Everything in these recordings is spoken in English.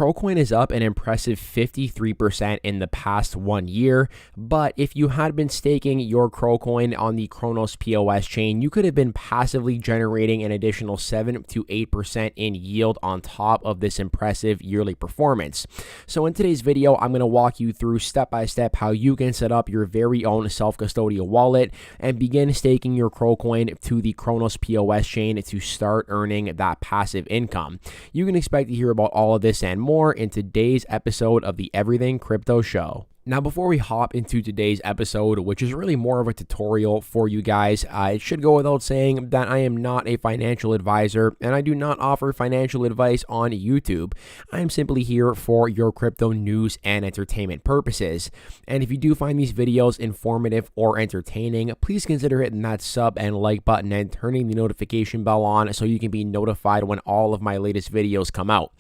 CRO is up an impressive 53% in the past 1 year, but if you had been staking your CRO on the CRONOS POS chain, you could have been passively generating an additional 7 to 8% in yield on top of this impressive yearly performance. So in today's video, I'm going to walk you through step by step how you can set up your very own self-custodial wallet and begin staking your CRO to the CRONOS POS chain to start earning that passive income. You can expect to hear about all of this and more in today's episode of the Everything Crypto Show. Now, before we hop into today's episode, which is really more of a tutorial for you guys, it should go without saying that I am not a financial advisor and I do not offer financial advice on YouTube. I am simply here for your crypto news and entertainment purposes. And if you do find these videos informative or entertaining, please consider hitting that sub and like button and turning the notification bell on so you can be notified when all of my latest videos come out.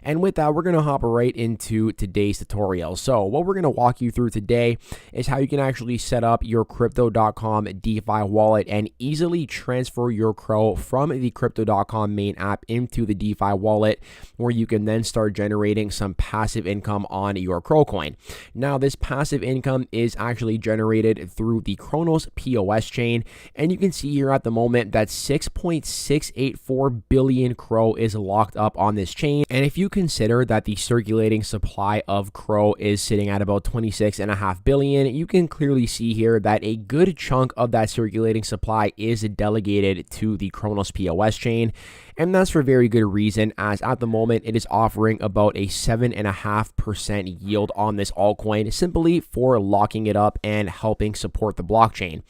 And with that, we're going to hop right into today's tutorial. So what we're going to walk you through today is how you can actually set up your Crypto.com DeFi wallet and easily transfer your CRO from the Crypto.com main app into the DeFi wallet, where you can then start generating some passive income on your CRO coin. Now, this passive income is actually generated through the CRONOS POS chain, and you can see here at the moment that 6.684 billion CRO is locked up on this chain. And if you consider that the circulating supply of CRO is sitting at about 26.5 billion, you can clearly see here that a good chunk of that circulating supply is delegated to the CRONOS POS chain. And that's for very good reason, as at the moment it is offering about a 7.5% yield on this altcoin, simply for locking it up and helping support the blockchain.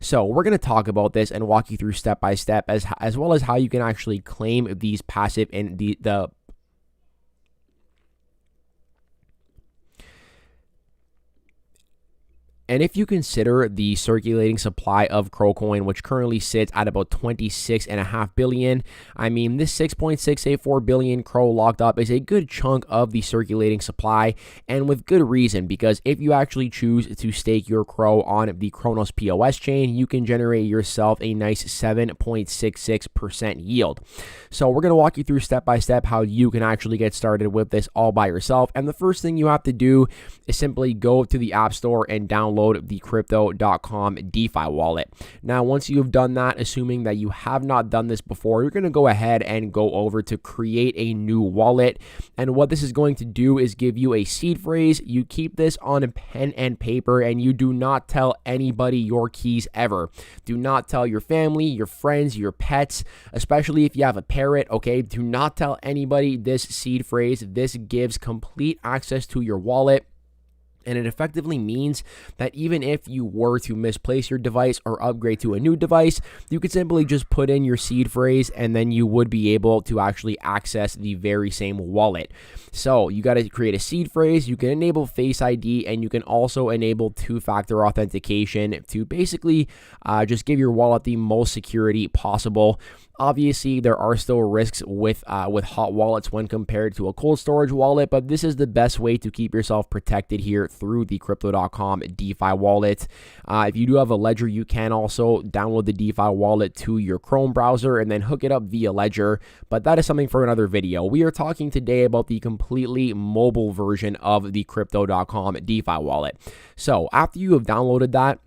So we're going to talk about this and walk you through step by step, as well as how you can actually claim these passive and the And if you consider the circulating supply of CRO, which currently sits at about 26.5 billion, I mean, this 6.684 billion CRO locked up is a good chunk of the circulating supply, and with good reason, because if you actually choose to stake your CRO on the CRONOS POS chain, you can generate yourself a nice 7.66% yield. So we're going to walk you through step by step how you can actually get started with this all by yourself. And the first thing you have to do is simply go to the App Store and download the Crypto.com DeFi wallet. Now, once you've done that, assuming that you have not done this before, you're going to go ahead and go over to create a new wallet. And what this is going to do is give you a seed phrase. You keep this on a pen and paper, and you do not tell anybody your keys ever. Do not tell your family, your friends, your pets, especially if you have a parrot, okay? Do not tell anybody this seed phrase. This gives complete access to your wallet. And it effectively means that even if you were to misplace your device or upgrade to a new device, you could simply just put in your seed phrase and then you would be able to actually access the very same wallet. So you got to create a seed phrase. You can enable Face ID, and you can also enable two-factor authentication to basically just give your wallet the most security possible. Obviously, there are still risks with hot wallets when compared to a cold storage wallet, but this is the best way to keep yourself protected here through the Crypto.com DeFi wallet. If you do have a Ledger, you can also download the DeFi wallet to your Chrome browser and then hook it up via Ledger, but that is something for another video. We are talking today about the completely mobile version of the Crypto.com DeFi wallet. So after you have downloaded that,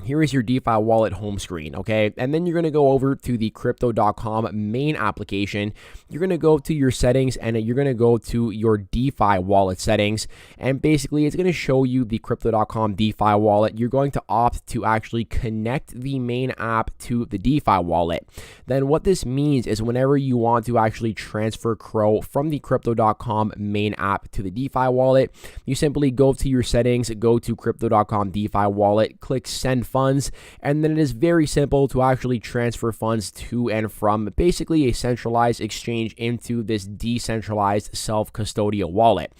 here is your DeFi wallet home screen, okay? And then you're going to go over to the Crypto.com main application. You're going to go to your settings, and you're going to go to your DeFi wallet settings. And basically, it's going to show you the Crypto.com DeFi wallet. You're going to opt to actually connect the main app to the DeFi wallet. Then what this means is whenever you want to actually transfer CRO from the Crypto.com main app to the DeFi wallet, you simply go to your settings, go to Crypto.com DeFi wallet, click Send Funds, and then it is very simple to actually transfer funds to and from basically a centralized exchange into this decentralized self-custodial wallet.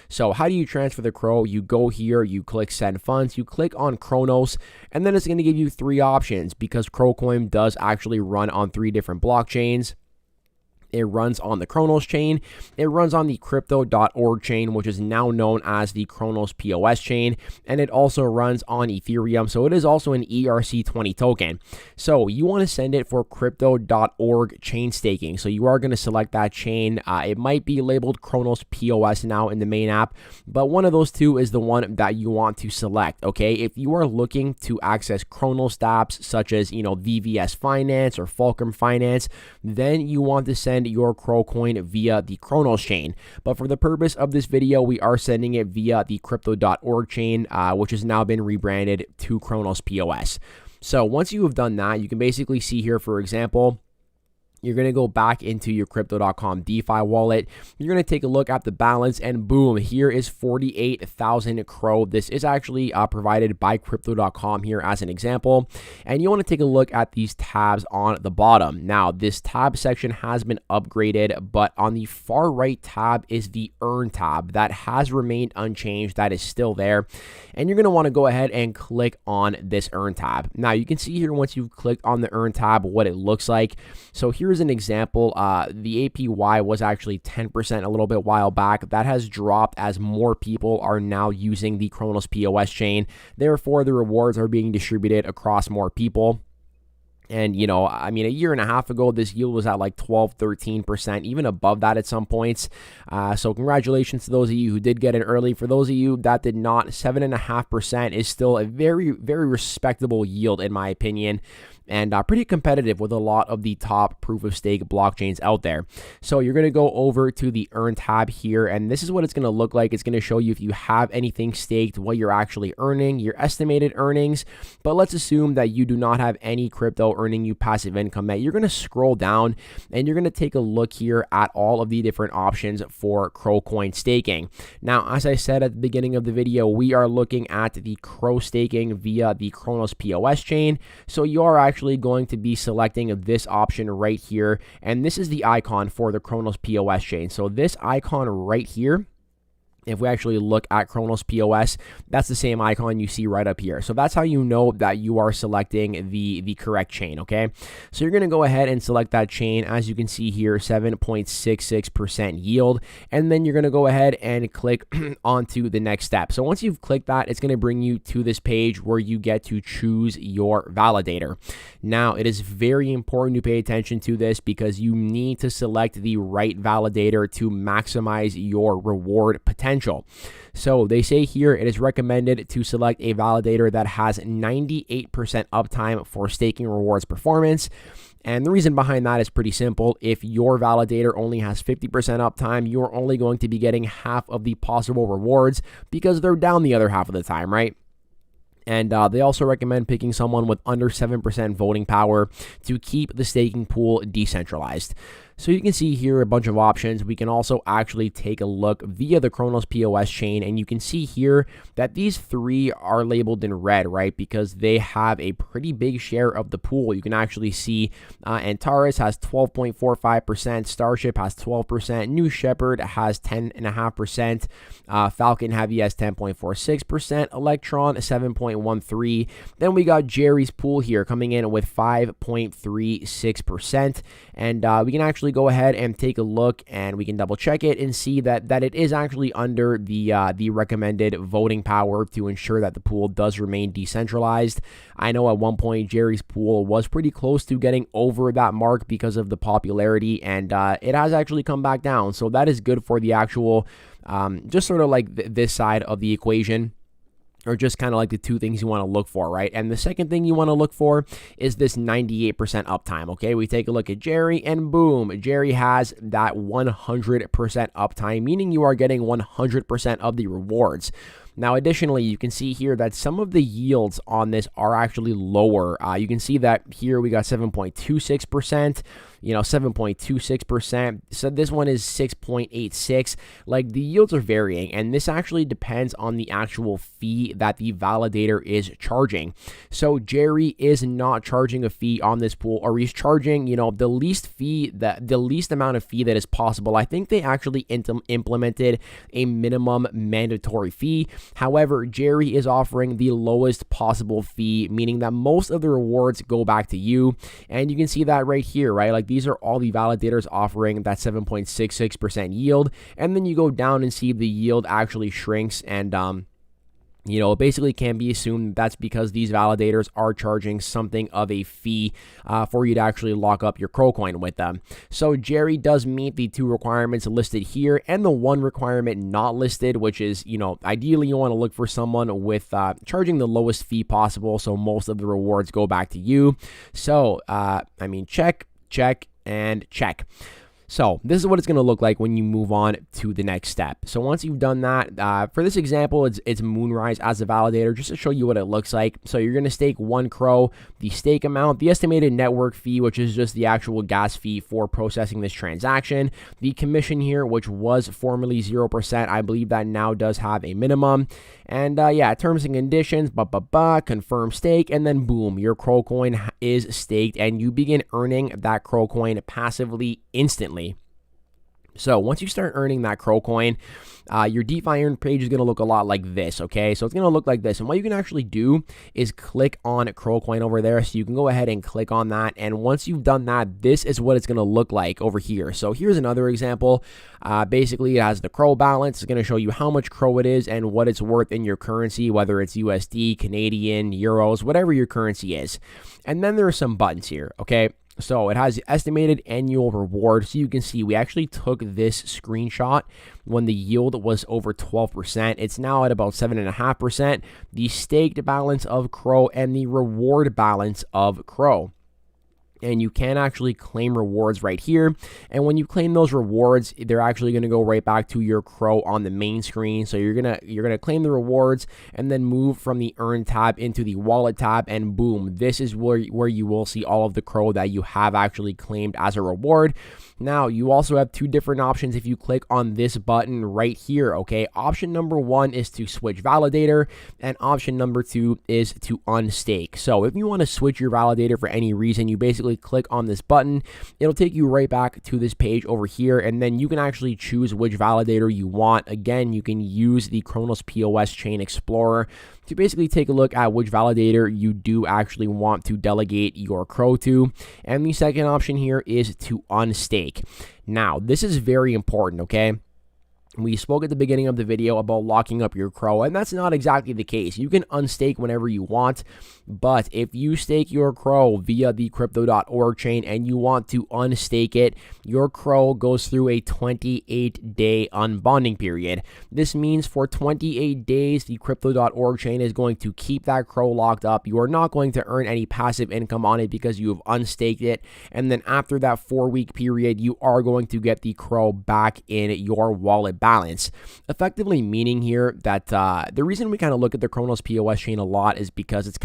So how do you transfer the CRO? You go here, you click Send Funds, you click on CRONOS, and then it's going to give you three options because CRO does actually run on 3 different blockchains. It runs on the CRONOS chain. It runs on the crypto.org chain, which is now known as the CRONOS POS chain. And it also runs on Ethereum. So it is also an ERC20 token. So you want to send it for crypto.org chain staking. So you are going to select that chain. It might be labeled CRONOS POS now in the main app, but one of those two is the one that you want to select. Okay. If you are looking to access CRONOS dApps such as, VVS Finance or Fulcrum Finance, then you want to send your CRO coin via the CRONOS chain. But for the purpose of this video, we are sending it via the crypto.org chain, which has now been rebranded to CRONOS POS. So once you have done that, you can basically see here, for example, you're going to go back into your crypto.com DeFi wallet. You're going to take a look at the balance, and boom, here is 48,000 CRO. This is actually provided by crypto.com here as an example. And you want to take a look at these tabs on the bottom. Now, this tab section has been upgraded, but on the far right tab is the Earn tab. That has remained unchanged. That is still there. And you're going to want to go ahead and click on this Earn tab. Now, you can see here once you've clicked on the Earn tab what it looks like. So here's an example. The APY was actually 10% a little bit while back. That has dropped as more people are now using the CRONOS POS chain. Therefore, the rewards are being distributed across more people. And, a year and a half ago, this yield was at like 12, 13%, even above that at some points. So congratulations to those of you who did get in early. For those of you that did not, 7.5% is still a very, very respectable yield, in my opinion, and pretty competitive with a lot of the top proof of stake blockchains out there. So you're going to go over to the Earn tab here, and this is what it's going to look like. It's going to show you if you have anything staked, what you're actually earning, your estimated earnings. But let's assume that you do not have any crypto earning you passive income yet. You're going to scroll down and you're going to take a look here at all of the different options for CRO coin staking. Now, as I said at the beginning of the video, we are looking at the CRO staking via the CRONOS POS chain. So you are actually going to be selecting this option right here, and this is the icon for the CRONOS POS chain. So this icon right here, if we actually look at CRONOS POS, that's the same icon you see right up here. So that's how you know that you are selecting the correct chain, okay? So you're going to go ahead and select that chain. As you can see here, 7.66% yield. And then you're going to go ahead and click onto the next step. So once you've clicked that, it's going to bring you to this page where you get to choose your validator. Now, it is very important to pay attention to this because you need to select the right validator to maximize your reward potential. So they say here it is recommended to select a validator that has 98% uptime for staking rewards performance. And the reason behind that is pretty simple. If your validator only has 50% uptime, you're only going to be getting half of the possible rewards because they're down the other half of the time, right? And they also recommend picking someone with under 7% voting power to keep the staking pool decentralized. So you can see here a bunch of options. We can also actually take a look via the CRONOS POS chain, and you can see here that these three are labeled in red, right? Because they have a pretty big share of the pool. You can actually see Antares has 12.45%, Starship has 12%, New Shepard has 10.5%, Falcon Heavy has 10.46%, Electron 7.13%. Then we got Jerry's pool here coming in with 5.36%, and we can actually go ahead and take a look, and we can double check it and see that it is actually under the recommended voting power to ensure that the pool does remain decentralized. I know at one point Jerry's pool was pretty close to getting over that mark because of the popularity, and it has actually come back down. So that is good for the actual just sort of like this side of the equation, or just kind of like the two things you want to look for, right? And the second thing you want to look for is this 98% uptime, okay? We take a look at Jerry, and boom, Jerry has that 100% uptime, meaning you are getting 100% of the rewards. Now, additionally, you can see here that some of the yields on this are actually lower. You can see that here we got 7.26%, 7.26%. So this one is 6.86. Like, the yields are varying, and this actually depends on the actual fee that the validator is charging. So Jerry is not charging a fee on this pool, or he's charging, the least fee, the least amount of fee that is possible. I think they actually implemented a minimum mandatory fee. However, Jerry is offering the lowest possible fee, meaning that most of the rewards go back to you. And you can see that right here, right? Like these are all the validators offering that 7.66% yield. And then you go down and see the yield actually shrinks, and it basically can be assumed that's because these validators are charging something of a fee for you to actually lock up your CRO coin with them. So Jerry does meet the 2 requirements listed here and the 1 requirement not listed, which is, ideally you want to look for someone with charging the lowest fee possible, so most of the rewards go back to you. So, check, check, and check. So this is what it's going to look like when you move on to the next step. So once you've done that, for this example, it's Moonrise as a validator, just to show you what it looks like. So you're going to stake 1 CRO, the stake amount, the estimated network fee, which is just the actual gas fee for processing this transaction, the commission here, which was formerly 0%. I believe that now does have a minimum. And terms and conditions, confirm stake, and then boom, your CRO coin is staked and you begin earning that CRO coin passively instantly. So once you start earning that CRO coin, your DeFi earn page is going to look a lot like this, okay? So it's going to look like this. And what you can actually do is click on CRO coin over there. So you can go ahead and click on that. And once you've done that, this is what it's going to look like over here. So here's another example. Basically, it has the CRO balance. It's going to show you how much CRO it is and what it's worth in your currency, whether it's USD, Canadian, euros, whatever your currency is. And then there are some buttons here, okay? So it has estimated annual reward. So you can see we actually took this screenshot when the yield was over 12%. It's now at about 7.5%. The staked balance of CRO and the reward balance of CRO. And you can actually claim rewards right here. And when you claim those rewards, they're actually going to go right back to your CRO on the main screen. So you're gonna claim the rewards and then move from the earn tab into the wallet tab, and boom, this is where you will see all of the CRO that you have actually claimed as a reward. Now, you also have 2 different options if you click on this button right here, okay? Option number 1 is to switch validator, and option number 2 is to unstake. So if you want to switch your validator for any reason, you basically click on this button. It'll take you right back to this page over here, and then you can actually choose which validator you want. Again, you can use the CRONOS POS Chain Explorer to basically take a look at which validator you do actually want to delegate your CRO to. And the second option here is to unstake. Now, this is very important, okay? We spoke at the beginning of the video about locking up your CRO, and that's not exactly the case. You can unstake whenever you want, but if you stake your CRO via the crypto.org chain and you want to unstake it, your CRO goes through a 28-day unbonding period. This means for 28 days, the crypto.org chain is going to keep that CRO locked up. You are not going to earn any passive income on it because you have unstaked it, and then after that 4-week period, you are going to get the CRO back in your wallet balance, effectively meaning here that the reason we kind of look at the CRONOS POS chain a lot is because it's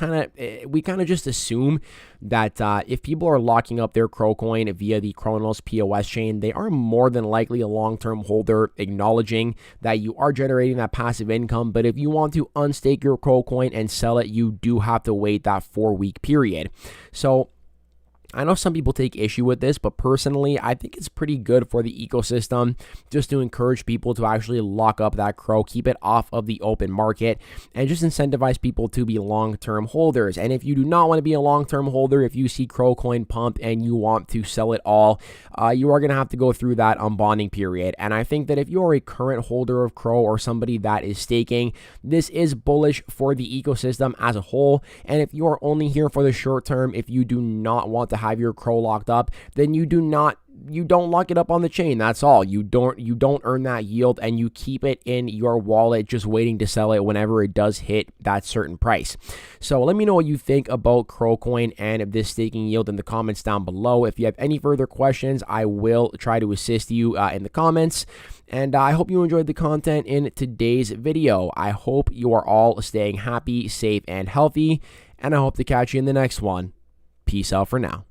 we kind of just assume that if people are locking up their CRO coin via the CRONOS POS chain, they are more than likely a long-term holder, acknowledging that you are generating that passive income. But if you want to unstake your CRO coin and sell it, you do have to wait that 4-week period. So I know some people take issue with this, but personally, I think it's pretty good for the ecosystem just to encourage people to actually lock up that CRO, keep it off of the open market, and just incentivize people to be long-term holders. And if you do not want to be a long-term holder, if you see CRO coin pump and you want to sell it all, you are going to have to go through that unbonding period. And I think that if you are a current holder of CRO or somebody that is staking, this is bullish for the ecosystem as a whole. And if you are only here for the short term, if you do not want to have your CRO locked up, then you don't lock it up on the chain. That's all. You don't earn that yield, and you keep it in your wallet just waiting to sell it whenever it does hit that certain price. So let me know what you think about CRO coin and this staking yield in the comments down below. If you have any further questions, I will try to assist you in the comments. And I hope you enjoyed the content in today's video. I hope you are all staying happy, safe, and healthy, and I hope to catch you in the next one. Peace out for now.